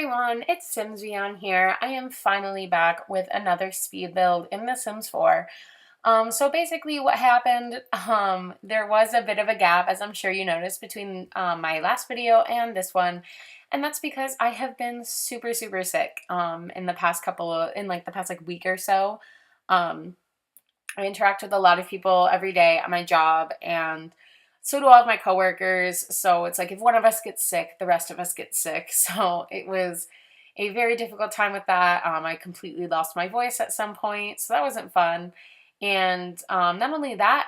everyone, it's simsveon here. I am finally back with another speed build in The Sims 4. So basically what happened, there was a bit of a gap, as I'm sure you noticed, between my last video and this one. And that's because I have been super sick in the past week or so. I interact with a lot of people every day at my job, and so do all of my coworkers. So it's like if one of us gets sick, the rest of us get sick. So it was a very difficult time with that. I completely lost my voice at some point, so that wasn't fun. And not only that,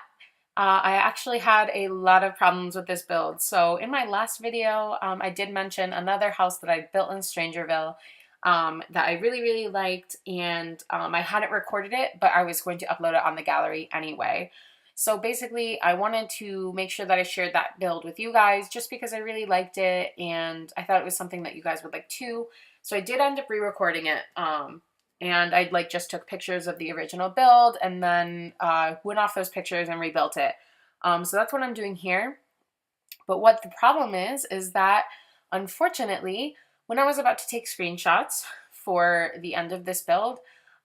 I actually had a lot of problems with this build. So in my last video, I did mention another house that I built in StrangerVille that I really liked, and I hadn't recorded it, but I was going to upload it on the gallery anyway. So basically, I wanted to make sure that I shared that build with you guys just because I really liked it and I thought it was something that you guys would like too. So I did end up re-recording it, and I just took pictures of the original build and then went off those pictures and rebuilt it. So that's what I'm doing here. But what the problem is that unfortunately, when I was about to take screenshots for the end of this build,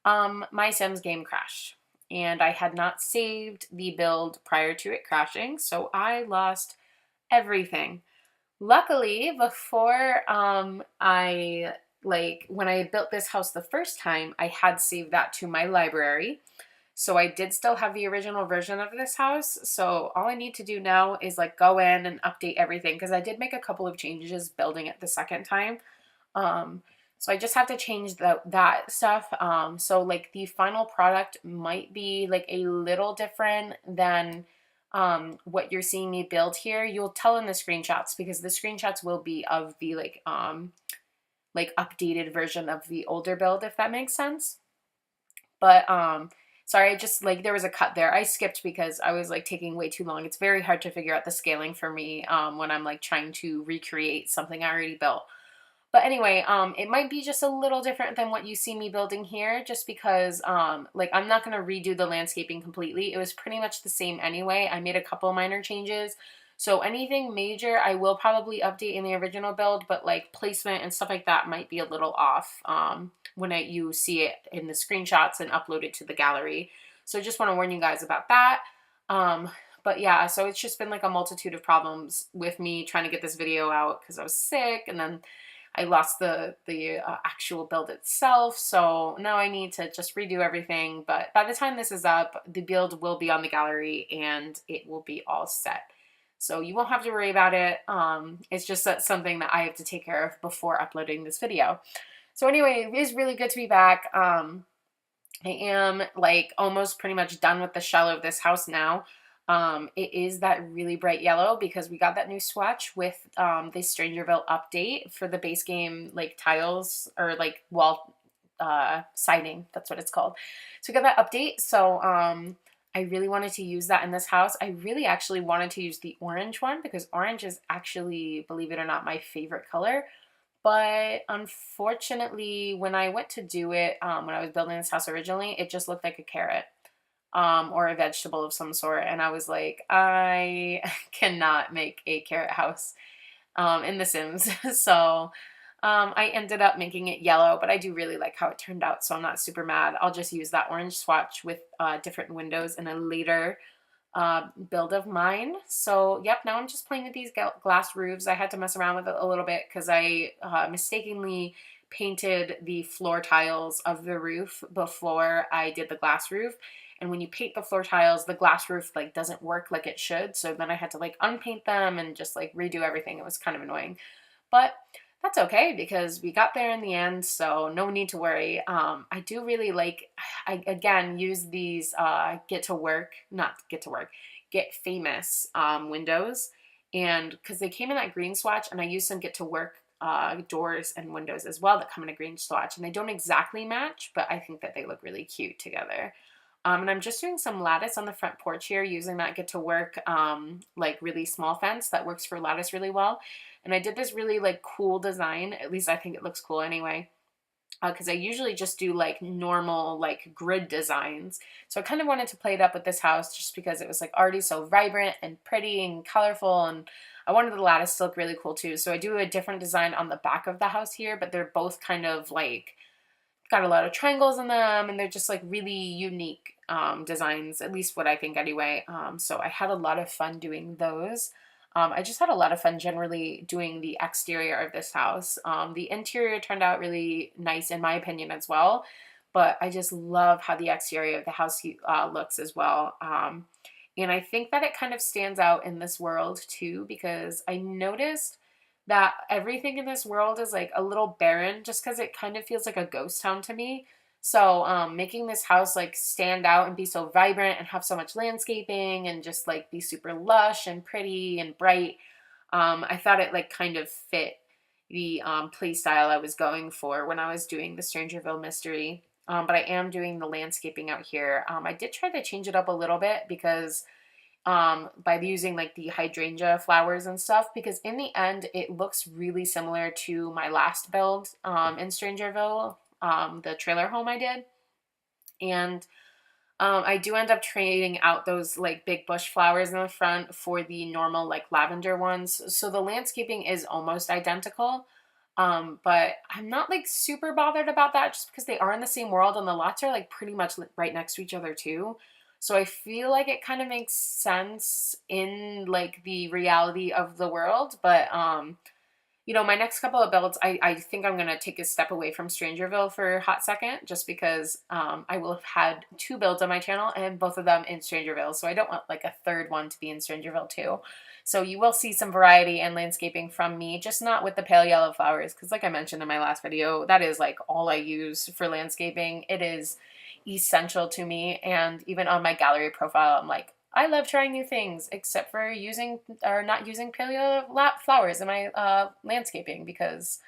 my Sims game crashed. And I had not saved the build prior to it crashing, so I lost everything. Luckily, before when I built this house the first time, I had saved that to my library. So I did still have the original version of this house. So all I need to do now is go in and update everything, because I did make a couple of changes building it the second time. So I just have to change that stuff. So the final product might be a little different than what you're seeing me build here. You'll tell in the screenshots, because the screenshots will be of the updated version of the older build, if that makes sense. But sorry, I just there was a cut there. I skipped because I was taking way too long. It's very hard to figure out the scaling for me when I'm trying to recreate something I already built. But anyway, it might be just a little different than what you see me building here, just because, I'm not going to redo the landscaping completely. It was pretty much the same anyway. I made a couple minor changes. So anything major, I will probably update in the original build, but placement and stuff like that might be a little off when you see it in the screenshots and upload it to the gallery. So just want to warn you guys about that. But yeah, so it's just been a multitude of problems with me trying to get this video out because I was sick, and then I lost the actual build itself, so now I need to just redo everything. But by the time this is up, the build will be on the gallery and it will be all set. So you won't have to worry about it. It's just something that I have to take care of before uploading this video. So anyway, it is really good to be back. I am almost pretty much done with the shell of this house now. It is that really bright yellow because we got that new swatch with the StrangerVille update for the base game tiles or wall siding. That's what it's called. So we got that update. So I really wanted to use that in this house. I really actually wanted to use the orange one because orange is actually, believe it or not, my favorite color. But unfortunately, when I went to do it, when I was building this house originally, it just looked like a carrot. Or a vegetable of some sort, and I was like, I cannot make a carrot house in The Sims. So I ended up making it yellow, but I do really like how it turned out, so I'm not super mad. I'll just use that orange swatch with different windows in a later build of mine. So yep, now I'm just playing with these glass roofs. I had to mess around with it a little bit because I mistakenly painted the floor tiles of the roof before I did the glass roof. And when you paint the floor tiles, the glass roof doesn't work like it should. So then I had to unpaint them and just redo everything. It was kind of annoying, but that's okay because we got there in the end. So no need to worry. I do really I again use these get famous windows, and because they came in that green swatch, and I used some get to work doors and windows as well that come in a green swatch, and they don't exactly match, but I think that they look really cute together. And I'm just doing some lattice on the front porch here using that get to work really small fence that works for lattice really well. And I did this really cool design, at least I think it looks cool anyway, because I usually just do like normal like grid designs. So I kind of wanted to play it up with this house just because it was like already so vibrant and pretty and colorful, and I wanted the lattice to look really cool too. So I do a different design on the back of the house here, but they're both kind of like got a lot of triangles in them, and they're just like really unique designs, at least what I think anyway. So I had a lot of fun doing those. I just had a lot of fun generally doing the exterior of this house. The interior turned out really nice in my opinion as well, but I just love how the exterior of the house looks as well. And I think that it kind of stands out in this world too, because I noticed that everything in this world is like a little barren just because it kind of feels like a ghost town to me. So making this house like stand out and be so vibrant and have so much landscaping and just like be super lush and pretty and bright, I thought it like kind of fit the play style I was going for when I was doing the Strangerville mystery. But I am doing the landscaping out here. I did try to change it up a little bit because by using like the hydrangea flowers and stuff, because in the end it looks really similar to my last build in Strangerville, the trailer home I did. And I do end up trading out those like big bush flowers in the front for the normal like lavender ones. So the landscaping is almost identical. But I'm not like super bothered about that just because they are in the same world and the lots are like pretty much right next to each other too. So I feel like it kind of makes sense in like the reality of the world. But you know, my next couple of builds, I think I'm going to take a step away from Strangerville for a hot second, just because I will have had 2 builds on my channel and both of them in Strangerville. So I don't want like a third one to be in Strangerville too. So you will see some variety and landscaping from me, just not with the pale yellow flowers. Because like I mentioned in my last video, that is like all I use for landscaping. It is essential to me. And even on my gallery profile, I'm like, I love trying new things, except for using or not using paleo flowers in my landscaping, because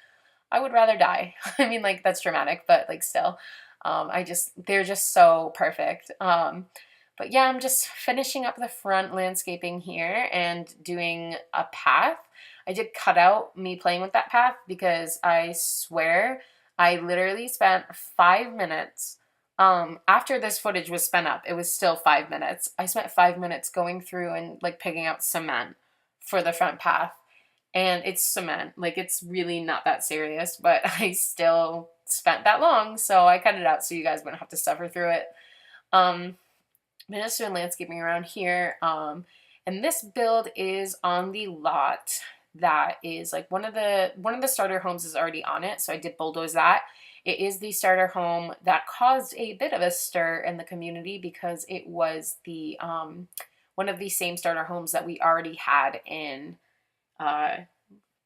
I would rather die. I mean, like, that's dramatic, but like still, they're just so perfect. But yeah, I'm just finishing up the front landscaping here and doing a path. I did cut out me playing with that path because I swear I literally spent 5 minutes after this footage was spent up. It was still 5 minutes. I spent 5 minutes going through and like picking out cement for the front path. And it's cement. Like, it's really not that serious, but I still spent that long, so I cut it out so you guys wouldn't have to suffer through it. I'm just doing landscaping around here. And this build is on the lot that is like one of the starter homes is already on it, so I did bulldoze that. It is the starter home that caused a bit of a stir in the community because it was the one of the same starter homes that we already had in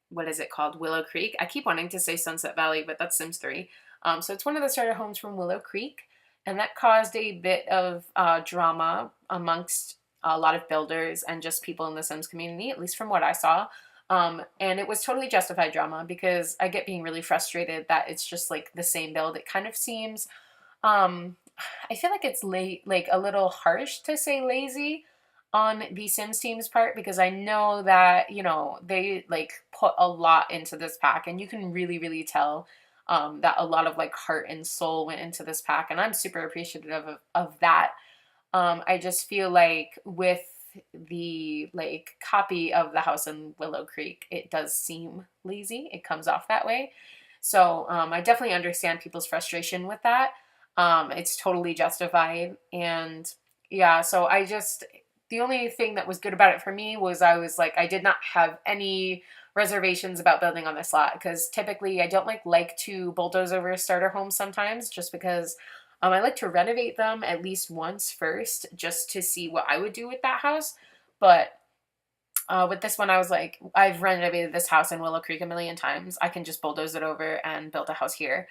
what is it called? Willow Creek. I keep wanting to say Sunset Valley, but that's Sims 3. So it's one of the starter homes from Willow Creek, and that caused a bit of drama amongst a lot of builders and just people in the Sims community, at least from what I saw. And it was totally justified drama because I get being really frustrated that it's just like the same build. It kind of seems, I feel like it's like a little harsh to say lazy on the Sims team's part, because I know that, you know, they like put a lot into this pack, and you can really, really tell that a lot of like heart and soul went into this pack, and I'm super appreciative of that. I just feel like with the like copy of the house in Willow Creek, it does seem lazy. It comes off that way. So I definitely understand people's frustration with that. It's totally justified. And yeah, so the only thing that was good about it for me was I was like, I did not have any reservations about building on this lot, because typically I don't like to bulldoze over starter homes sometimes, just because I like to renovate them at least once first, just to see what I would do with that house. But with this one, I was like, I've renovated this house in Willow Creek a million times. I can just bulldoze it over and build a house here.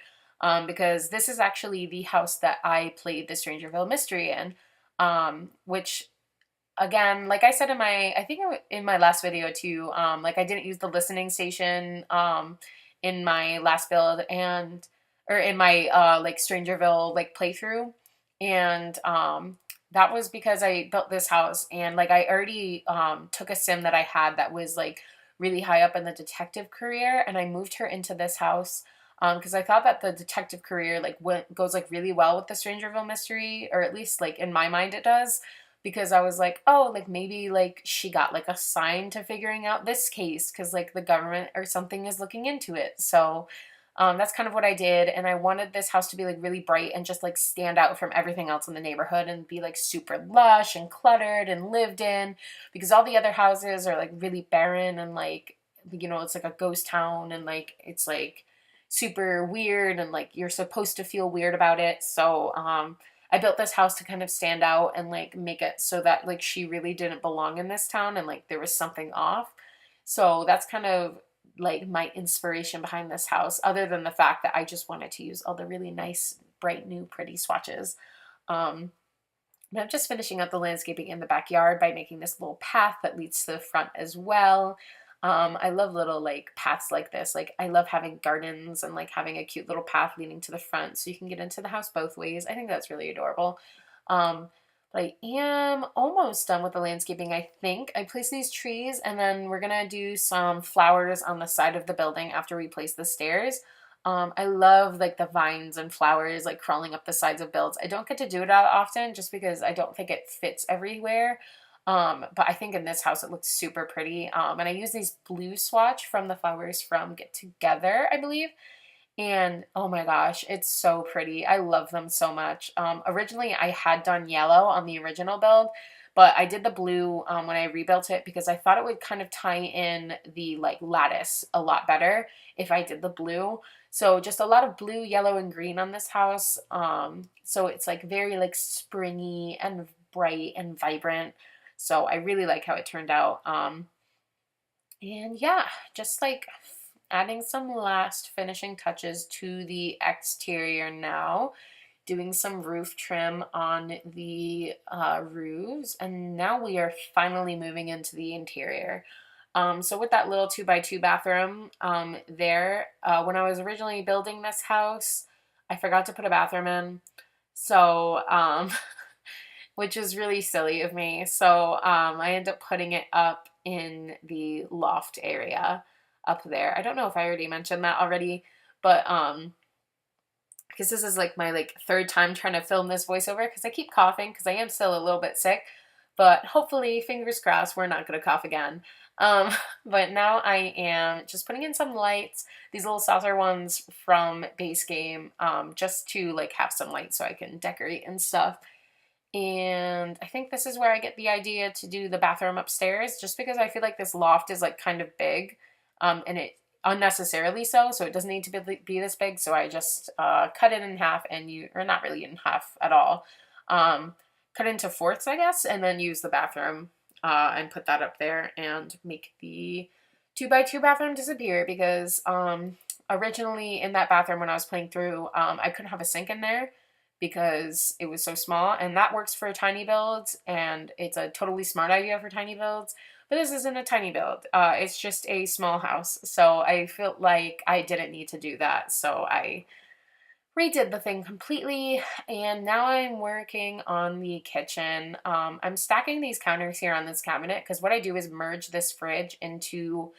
Because this is actually the house that I played the Strangerville mystery in, which, again, like I said I think in my last video too, like I didn't use the listening station in my last build, or in my like Strangerville like playthrough, and that was because I built this house, and like I already took a sim that I had that was like really high up in the detective career, and I moved her into this house because I thought that the detective career like goes like really well with the Strangerville mystery, or at least like in my mind it does, because I was like, oh, like maybe like she got like assigned to figuring out this case because like the government or something is looking into it. So that's kind of what I did, and I wanted this house to be like really bright and just like stand out from everything else in the neighborhood and be like super lush and cluttered and lived in, because all the other houses are like really barren and like, you know, it's like a ghost town, and like it's like super weird, and like you're supposed to feel weird about it. So I built this house to kind of stand out and like make it so that like she really didn't belong in this town and like there was something off. So that's kind of like my inspiration behind this house, other than the fact that I just wanted to use all the really nice, bright, new, pretty swatches. Um, and I'm just finishing up the landscaping in the backyard by making this little path that leads to the front as well. I love little like paths like this. Like I love having gardens and like having a cute little path leading to the front so you can get into the house both ways. I think that's really adorable. But I am almost done with the landscaping, I think. I placed these trees, and then we're gonna do some flowers on the side of the building after we place the stairs. I love like the vines and flowers like crawling up the sides of builds. I don't get to do it that often just because I don't think it fits everywhere. But I think in this house it looks super pretty. And I use these blue swatch from the flowers from Get Together, I believe. And oh my gosh, it's so pretty. I love them so much. Originally I had done yellow on the original build, but I did the blue when I rebuilt it because I thought it would kind of tie in the like lattice a lot better if I did the blue. So just a lot of blue, yellow, and green on this house. So it's like very like springy and bright and vibrant. So I really like how it turned out. And yeah, just like adding some last finishing touches to the exterior now. Doing some roof trim on the roofs, and now we are finally moving into the interior. So with that little 2x2 bathroom there, when I was originally building this house, I forgot to put a bathroom in. So which is really silly of me. So I ended up putting it up in the loft area up there. I don't know if I already mentioned that already, but because this is like my like third time trying to film this voiceover because I keep coughing because I am still a little bit sick, but hopefully, fingers crossed, we're not going to cough again. But now I am just putting in some lights, these little saucer ones from Base Game, just to like have some light so I can decorate and stuff. And I think this is where I get the idea to do the bathroom upstairs, just because I feel like this loft is like kind of big, and it unnecessarily so it doesn't need to be this big. So I just cut it in half, or not really in half at all, cut into fourths, I guess, and then use the bathroom and put that up there and make the 2x2 bathroom disappear, because originally in that bathroom when I was playing through, I couldn't have a sink in there because it was so small, and that works for tiny builds, and it's a totally smart idea for tiny builds, but this isn't a tiny build. It's just a small house, so I felt like I didn't need to do that, so I redid the thing completely, and now I'm working on the kitchen. I'm stacking these counters here on this cabinet because what I do is merge this fridge into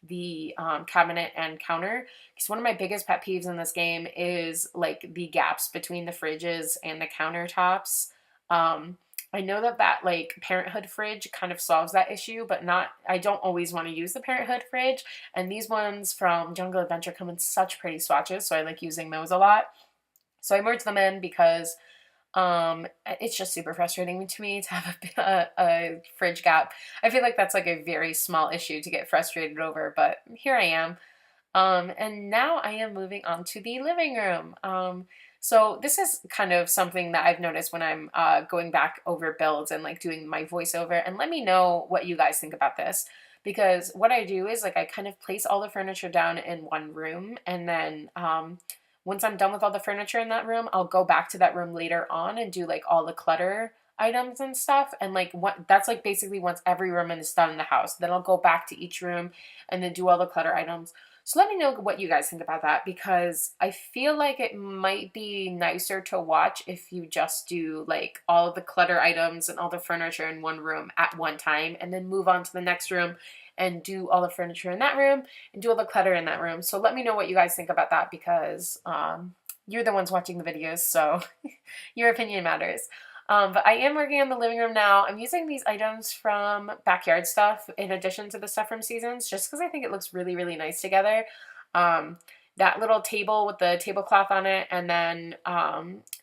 the cabinet and counter, because one of my biggest pet peeves in this game is like the gaps between the fridges and the countertops. I know that like Parenthood fridge kind of solves that issue, but I don't always want to use the Parenthood fridge, and these ones from Jungle Adventure come in such pretty swatches, so I like using those a lot. So I merged them in because it's just super frustrating to me to have a fridge gap. I feel like that's like a very small issue to get frustrated over, but here I am. And now I am moving on to the living room. So this is kind of something that I've noticed when I'm going back over builds and like doing my voiceover, and let me know what you guys think about this. Because what I do is like I kind of place all the furniture down in one room, and then once I'm done with all the furniture in that room, I'll go back to that room later on and do like all the clutter items and stuff. And like that's like basically once every room is done in the house. Then I'll go back to each room and then do all the clutter items. So let me know what you guys think about that, because I feel like it might be nicer to watch if you just do like all of the clutter items and all the furniture in one room at one time, and then move on to the next room and do all the furniture in that room and do all the clutter in that room. So let me know what you guys think about that, because you're the ones watching the videos, so your opinion matters. But I am working on the living room now. I'm using these items from Backyard Stuff in addition to the stuff from Seasons, just because I think it looks really, really nice together. That little table with the tablecloth on it, and then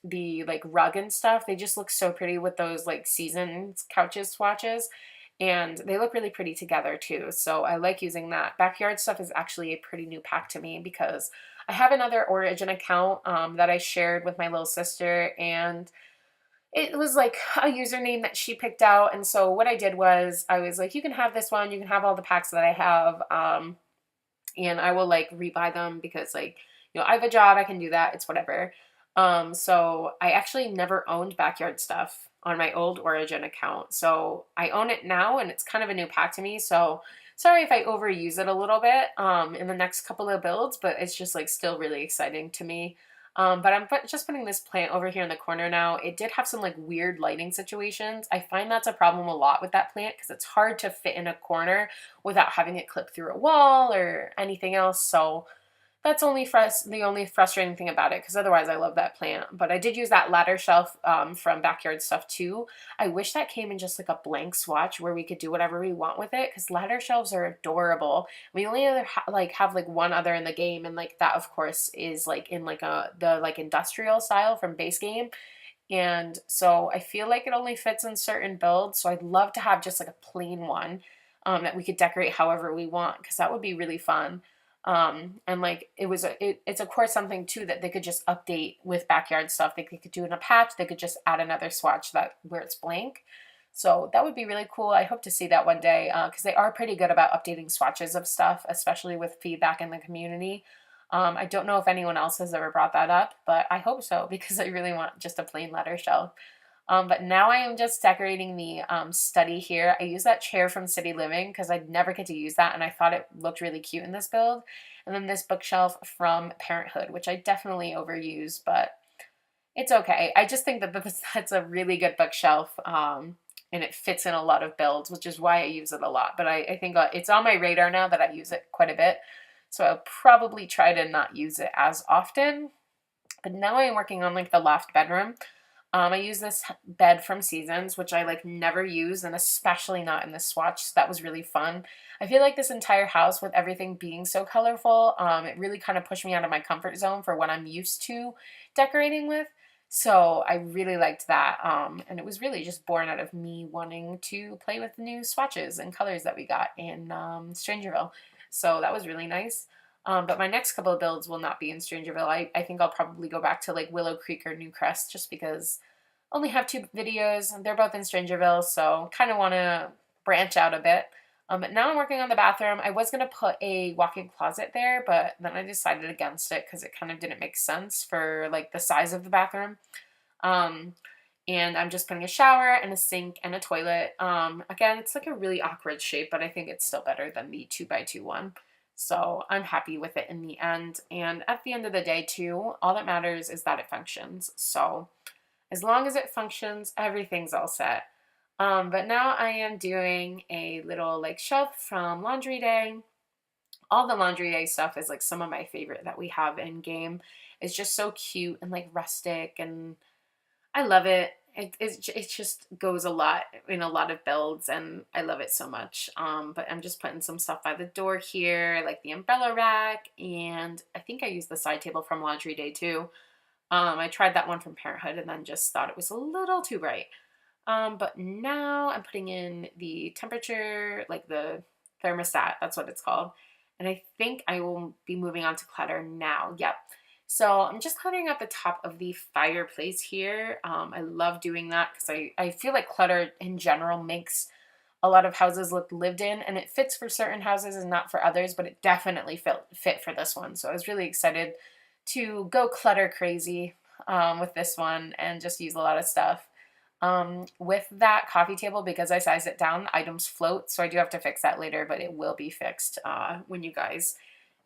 the like rug and stuff, they just look so pretty with those like Seasons couches swatches. And they look really pretty together too. So I like using that. Backyard Stuff is actually a pretty new pack to me, because I have another Origin account that I shared with my little sister, and it was like a username that she picked out. And so what I did was I was like, you can have this one, you can have all the packs that I have, and I will like rebuy them, because like, you know, I have a job, I can do that, it's whatever. So I actually never owned Backyard Stuff on my old Origin account. So I own it now, and it's kind of a new pack to me. So sorry if I overuse it a little bit in the next couple of builds, but it's just like still really exciting to me. But I'm just putting this plant over here in the corner now. It did have some like weird lighting situations. I find that's a problem a lot with that plant, because it's hard to fit in a corner without having it clip through a wall or anything else. So that's the only frustrating thing about it, because otherwise I love that plant. But I did use that ladder shelf from Backyard Stuff too. I wish that came in just like a blank swatch where we could do whatever we want with it, because ladder shelves are adorable. We only have like one other in the game, and like that of course is like in like the like industrial style from base game. And so I feel like it only fits in certain builds. So I'd love to have just like a plain one that we could decorate however we want, because that would be really fun. And like it's of course something too that they could just update with Backyard Stuff. They could do in a patch. They could just add another swatch where it's blank. So that would be really cool. I hope to see that one day, because they are pretty good about updating swatches of stuff, especially with feedback in the community. I don't know if anyone else has ever brought that up, but I hope so, because I really want just a plain letter shelf. But now I am just decorating the study here. I use that chair from City Living because I'd never get to use that, and I thought it looked really cute in this build. And then this bookshelf from Parenthood, which I definitely overuse, but it's okay. I just think that that's a really good bookshelf, and it fits in a lot of builds, which is why I use it a lot. But I think it's on my radar now that I use it quite a bit, so I'll probably try to not use it as often. But now I am working on like the loft bedroom. I use this bed from Seasons, which I like never use, and especially not in this swatch. So that was really fun. I feel like this entire house, with everything being so colorful, it really kind of pushed me out of my comfort zone for what I'm used to decorating with. So I really liked that. And it was really just born out of me wanting to play with the new swatches and colors that we got in StrangerVille. So that was really nice. But my next couple of builds will not be in StrangerVille. I think I'll probably go back to like Willow Creek or New Crest, just because I only have 2 videos and they're both in StrangerVille, so kind of want to branch out a bit. But now I'm working on the bathroom. I was going to put a walk-in closet there, but then I decided against it because it kind of didn't make sense for like the size of the bathroom. And I'm just putting a shower and a sink and a toilet. Again, it's like a really awkward shape, but I think it's still better than the 2x2 one. So I'm happy with it in the end. And at the end of the day too, all that matters is that it functions. So as long as it functions, everything's all set. But now I am doing a little like shelf from Laundry Day. All the Laundry Day stuff is like some of my favorite that we have in game. It's just so cute and like rustic, and I love it. It just goes a lot in a lot of builds, and I love it so much. But I'm just putting some stuff by the door here, like the umbrella rack, and I think I used the side table from Laundry Day too. I tried that one from Parenthood and then just thought it was a little too bright. But now I'm putting in the temperature, like the thermostat, that's what it's called. And I think I will be moving on to clutter now. Yep. So I'm just cluttering up the top of the fireplace here. I love doing that because I feel like clutter in general makes a lot of houses look lived in, and it fits for certain houses and not for others, but it definitely fit for this one. So I was really excited to go clutter crazy with this one and just use a lot of stuff. With that coffee table, because I sized it down, the items float, so I do have to fix that later, but it will be fixed when you guys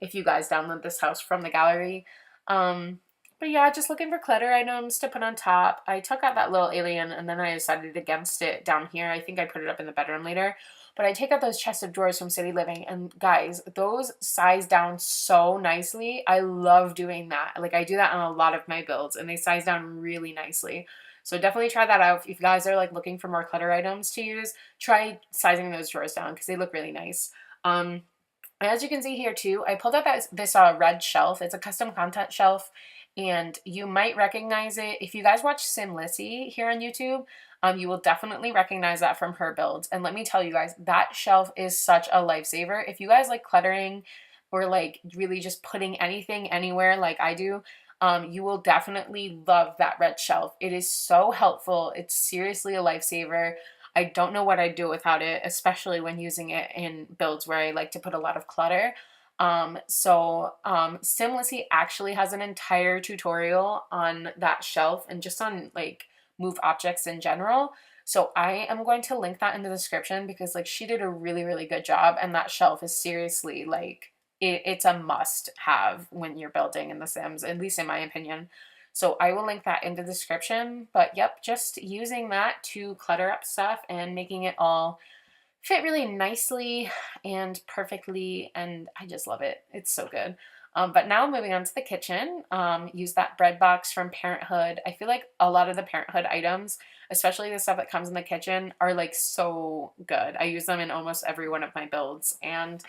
if you guys download this house from the gallery. But yeah, just looking for clutter items to put on top. I took out that little alien and then I decided against it down here. I think I put it up in the bedroom later. But I take out those chest of drawers from City Living, and guys, those size down so nicely. I love doing that. Like, I do that on a lot of my builds, and they size down really nicely. So definitely try that out. If you guys are like looking for more clutter items to use, try sizing those drawers down because they look really nice. As you can see here too, I pulled out this red shelf. It's a custom content shelf, and you might recognize it. If you guys watch SimLissy here on YouTube, you will definitely recognize that from her builds. And let me tell you guys, that shelf is such a lifesaver. If you guys like cluttering or like really just putting anything anywhere like I do, you will definitely love that red shelf. It is so helpful. It's seriously a lifesaver. I don't know what I'd do without it, especially when using it in builds where I like to put a lot of clutter. SimLissy actually has an entire tutorial on that shelf and just on like move objects in general. So I am going to link that in the description because like she did a really, really good job, and that shelf is seriously like, it's a must have when you're building in The Sims, at least in my opinion. So I will link that in the description. But yep, just using that to clutter up stuff and making it all fit really nicely and perfectly, and I just love it. It's so good. But now moving on to the kitchen, use that bread box from Parenthood. I feel like a lot of the Parenthood items, especially the stuff that comes in the kitchen, are like so good. I use them in almost every one of my builds, and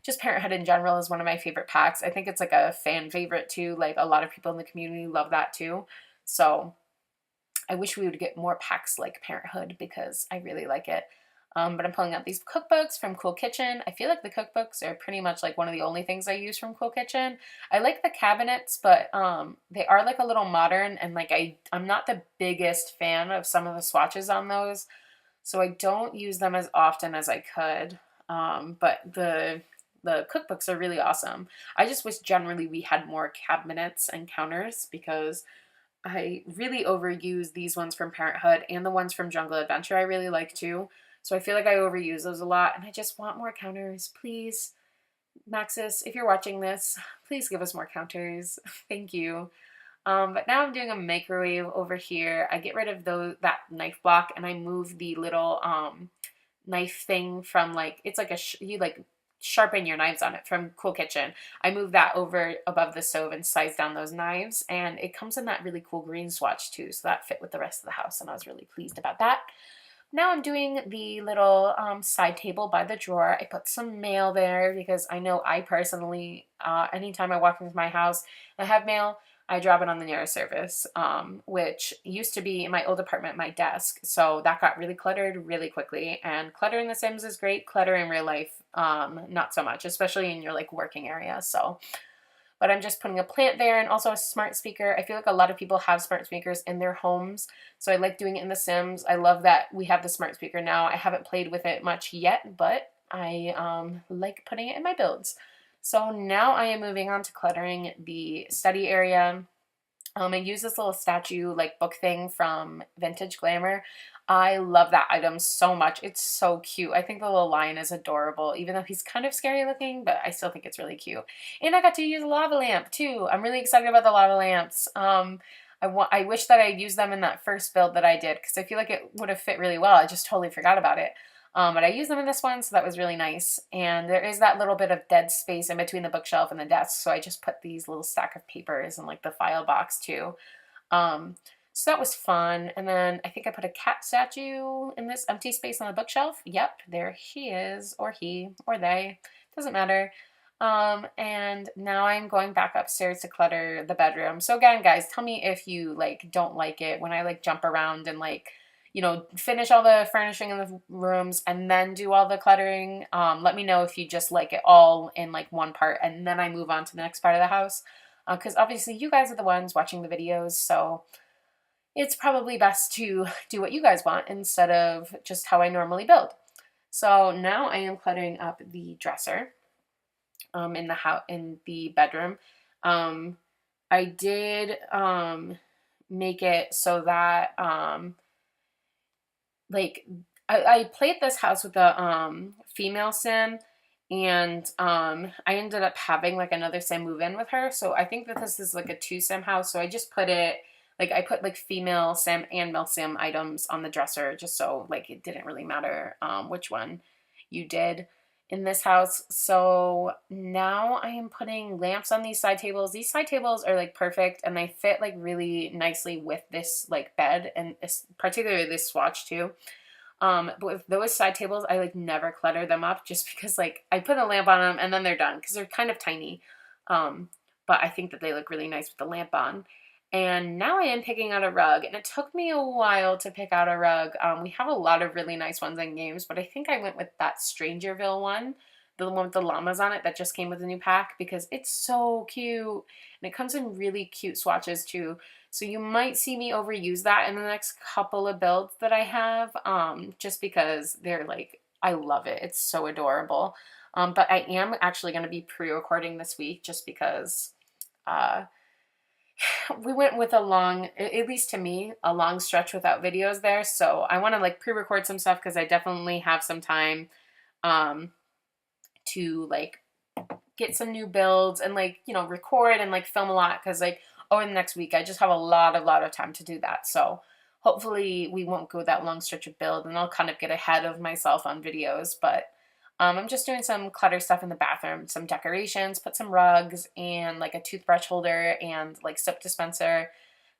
just Parenthood in general is one of my favorite packs. I think it's like a fan favorite too. Like a lot of people in the community love that too. So I wish we would get more packs like Parenthood because I really like it. But I'm pulling out these cookbooks from Cool Kitchen. I feel like the cookbooks are pretty much like one of the only things I use from Cool Kitchen. I like the cabinets, but they are like a little modern, and like I'm not the biggest fan of some of the swatches on those, so I don't use them as often as I could. But the cookbooks are really awesome. I just wish generally we had more cabinets and counters because I really overuse these ones from Parenthood, and the ones from Jungle Adventure I really like too. So I feel like I overuse those a lot, and I just want more counters. Please, Maxis, if you're watching this, please give us more counters. Thank you. But now I'm doing a microwave over here. I get rid of that knife block, and I move the little knife thing from like, it's like you like sharpen your knives on it from Cool Kitchen. I move that over above the stove and size down those knives, and it comes in that really cool green swatch too, so that fit with the rest of the house, and I was really pleased about that. Now I'm doing the little side table by the drawer. I put some mail there because I know I personally, anytime I walk into my house and I have mail, I drop it on the nearest service, which used to be in my old apartment, my desk. So that got really cluttered really quickly. And clutter in The Sims is great. Clutter in real life, not so much, especially in your like working area. So, but I'm just putting a plant there and also a smart speaker. I feel like a lot of people have smart speakers in their homes, so I like doing it in The Sims. I love that we have the smart speaker now. I haven't played with it much yet, but I like putting it in my builds. So now I am moving on to cluttering the study area. I use this little statue like book thing from Vintage Glamour. I love that item so much. It's so cute. I think the little lion is adorable, even though he's kind of scary looking, but I still think it's really cute. And I got to use a lava lamp too. I'm really excited about the lava lamps. I wish that I used them in that first build that I did because I feel like it would have fit really well. I just totally forgot about it. But I used them in this one, so that was really nice. And there is that little bit of dead space in between the bookshelf and the desk, so I just put these little stack of papers in like the file box too. So that was fun. And then I think I put a cat statue in this empty space on the bookshelf. Yep, there he is, or he, or they, doesn't matter. And now I'm going back upstairs to clutter the bedroom. So again, guys, tell me if you like don't like it when I like jump around and like, you know, finish all the furnishing in the rooms and then do all the cluttering. Let me know if you just like it all in like one part and then I move on to the next part of the house. Because obviously you guys are the ones watching the videos, so it's probably best to do what you guys want instead of just how I normally build. So now I am cluttering up the dresser in the bedroom. I did make it so that like I played this house with a female sim, And I ended up having like another sim move in with her. So I think that this is like a 2 sim house. So I just put it like I put like female sim and male sim items on the dresser just so like it didn't really matter which one you did in this house. So now I am putting lamps on these side tables. These side tables are like perfect and they fit like really nicely with this like bed and this, particularly this swatch too. But with those side tables, I like never clutter them up just because like I put a lamp on them and then they're done because they're kind of tiny. But I think that they look really nice with the lamp on. And now I am picking out a rug, and it took me a while to pick out a rug. We have a lot of really nice ones in games, but I think I went with that StrangerVille one, the one with the llamas on it that just came with a new pack because it's so cute. And it comes in really cute swatches too. So you might see me overuse that in the next couple of builds that I have, just because they're like, I love it. It's so adorable. But I am actually going to be pre-recording this week just because we went with a long, at least to me, a long stretch without videos there. So I want to like pre-record some stuff because I definitely have some time to like get some new builds and like, you know, record and like film a lot because like over the next week I just have a lot of time to do that. So hopefully we won't go that long stretch of build and I'll kind of get ahead of myself on videos. But I'm just doing some clutter stuff in the bathroom, some decorations, put some rugs and like a toothbrush holder and like soap dispenser,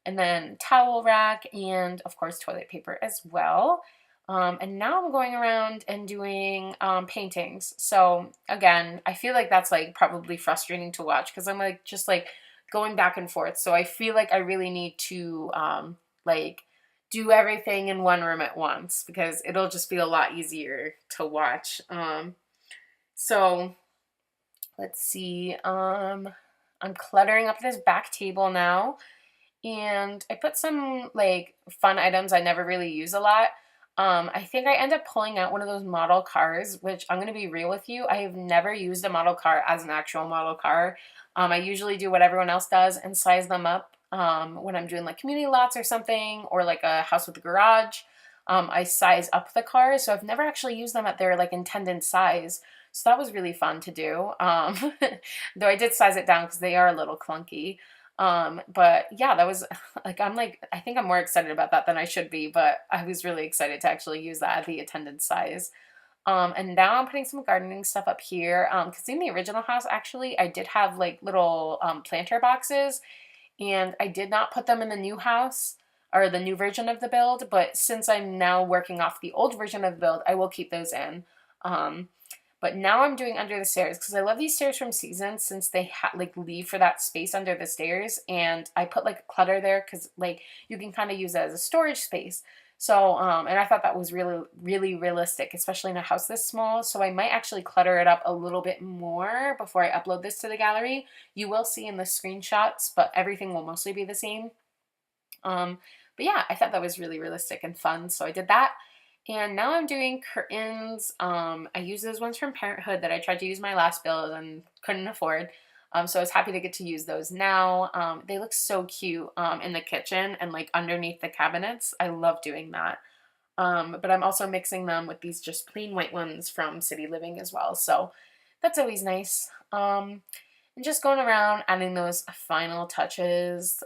and then towel rack and of course toilet paper as well. And now I'm going around and doing paintings. So again, I feel like that's like probably frustrating to watch because I'm like just like going back and forth. So I feel like I really need to like do everything in one room at once because it'll just be a lot easier to watch. So let's see. I'm cluttering up this back table now. And I put some like fun items I never really use a lot. I think I end up pulling out one of those model cars, which I'm going to be real with you. I have never used a model car as an actual model car. I usually do what everyone else does and size them up when I'm doing like community lots or something or like a house with a garage. I size up the cars, so I've never actually used them at their like intended size. So that was really fun to do. Though I did size it down because they are a little clunky. But yeah, that was like, I think I'm more excited about that than I should be, but I was really excited to actually use that at the attended size. And now I'm putting some gardening stuff up here. Cause in the original house, actually, I did have like little, planter boxes and I did not put them in the new house or the new version of the build. But since I'm now working off the old version of the build, I will keep those in. But now I'm doing under the stairs because I love these stairs from Seasons since they like leave for that space under the stairs. And I put like clutter there because like you can kind of use it as a storage space. So, and I thought that was really realistic, especially in a house this small. So I might actually clutter it up a little bit more before I upload this to the gallery. You will see in the screenshots, but everything will mostly be the same. But yeah, I thought that was really realistic and fun. So I did that. And now I'm doing curtains. I use those ones from Parenthood that I tried to use my last build and couldn't afford. So I was happy to get to use those now. They look so cute in the kitchen and like underneath the cabinets. I love doing that. But I'm also mixing them with these just plain white ones from City Living as well. So that's always nice. And just going around adding those final touches.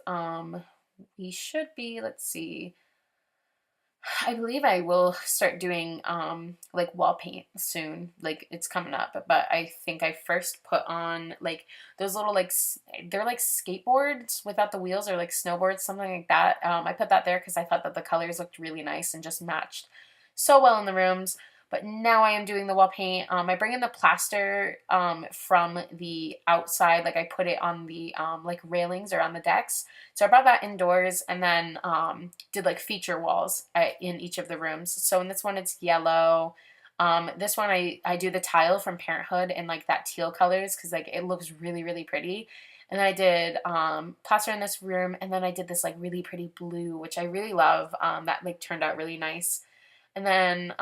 We should be, let's see. I believe I will start doing like wall paint soon. Like it's coming up, but I think I first put on like those little like they're like skateboards without the wheels or like snowboards, something like that. I put that there because I thought that the colors looked really nice and just matched so well in the rooms. But now I am doing the wall paint. I bring in the plaster from the outside. Like I put it on the like railings or on the decks. So I brought that indoors and then did like feature walls in each of the rooms. So in this one, it's yellow. This one, I do the tile from Parenthood in like that teal colors because like it looks really pretty. And then I did plaster in this room. And then I did this like really pretty blue, which I really love. That like turned out really nice. And then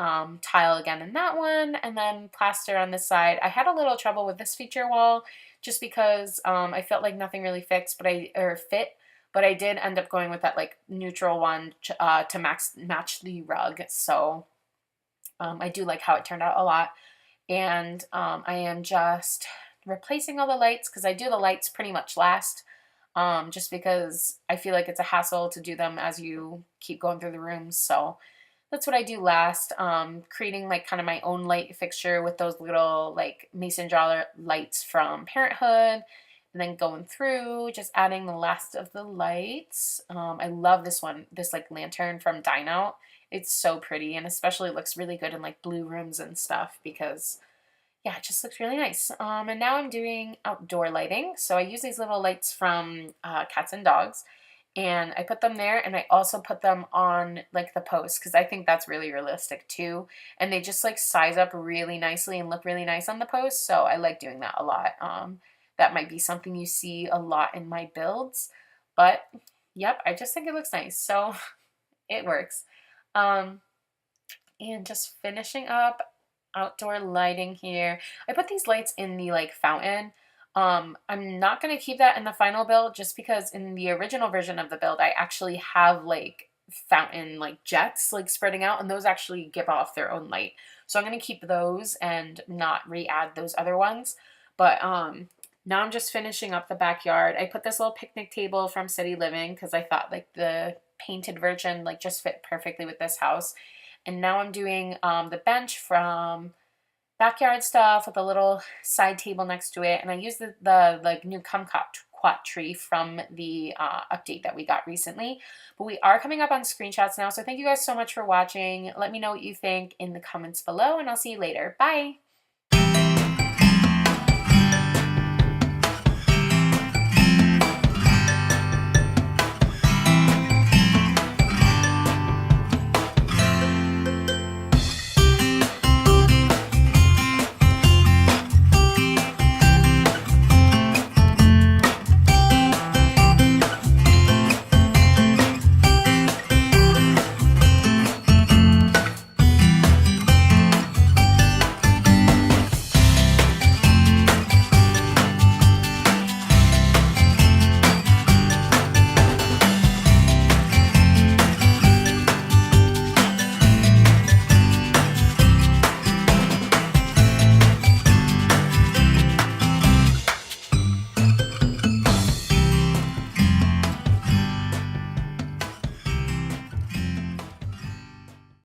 tile again in that one, and then plaster on this side. I had a little trouble with this feature wall just because I felt like nothing really fit, but I did end up going with that like neutral one to match the rug. So I do like how it turned out a lot. and I am just replacing all the lights because I do the lights pretty much last, just because I feel like it's a hassle to do them as you keep going through the rooms. So that's what I do last, creating like kind of my own light fixture with those little like mason jar lights from Parenthood, and then going through just adding the last of the lights. I love this one, this like lantern from Dine Out. It's so pretty, and especially looks really good in like blue rooms and stuff because yeah, it just looks really nice. And now I'm doing outdoor lighting. So I use these little lights from Cats and Dogs, and I put them there, and I also put them on like the post because I think that's really realistic too. And they just like size up really nicely and look really nice on the post. So I like doing that a lot. That might be something you see a lot in my builds, but yep, I just think it looks nice. So it works. Um, and just finishing up outdoor lighting here. I put these lights in the like fountain. I'm not going to keep that in the final build just because in the original version of the build, I actually have like fountain like jets like spreading out, and those actually give off their own light. So I'm going to keep those and not re-add those other ones. But now I'm just finishing up the backyard. I put this little picnic table from City Living because I thought like the painted version like just fit perfectly with this house. And now I'm doing the bench from Backyard Stuff with a little side table next to it. And I used the like new kumquat tree from the update that we got recently. But we are coming up on screenshots now. So thank you guys so much for watching. Let me know what you think in the comments below, and I'll see you later. Bye!